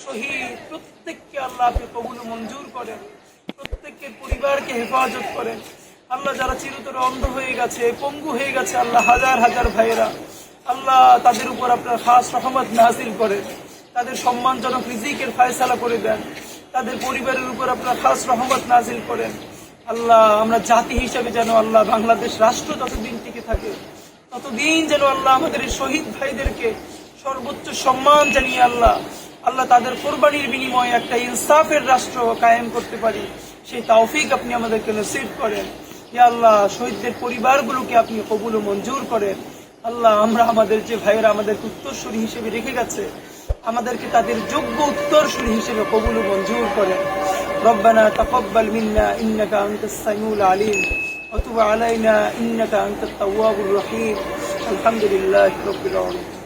শহীদ প্রত্যেককে আল্লাহ আপনি কবুল মঞ্জুর করেন, প্রত্যেকের পরিবারকে হেফাজত করেন। আল্লাহ যারা চিরতর অন্ধ হয়ে গেছে, পঙ্গু হয়ে গেছে, আল্লাহ হাজার হাজার ভাইয়েরা, আল্লাহ তাদের উপর আপনার খাস রহমত নাযিল করেন, তাদের সম্মানজনক রিজিকের ফয়সালা করে দেন, তাদের পরিবারের উপর আপনার খাস রহমত নাযিল করেন। আল্লাহ আমরা জাতি হিসেবে যেন আল্লাহ বাংলাদেশ রাষ্ট্র যতদিন টিকে থাকে ততদিন যেন আল্লাহ আমাদের এই শহীদ ভাইদেরকে সর্বোচ্চ সম্মান জানিয়ে আল্লাহ আল্লাহ তাদের কোরবানির বিনিময়ে একটা ইনসাফের রাষ্ট্র কায়েম করতে পারি, সেই তৌফিক আপনি আমাদেরকে নসিব করেন। ইয়া আল্লাহ শহীদদের পরিবারগুলোকে আপনি কবুল ও মঞ্জুর করেন। আল্লাহ আমরা আমাদের যে ভাইয়েরা আমাদেরকে উত্তরসূরি হিসেবে রেখে গেছে, আমাদেরকে তাদের যোগ্য উত্তরসূরি হিসেবে কবুল ও মঞ্জুর করেন। রব্বানা তাকাব্বাল মিন্না ইন্নাকা আনতাস সামিউল আলিম ওয়া তুব আলাইনা ইন্নাকা আনতাত তাওয়াবুর রহিম। আলহামদুলিল্লাহি রাব্বিল আলামিন।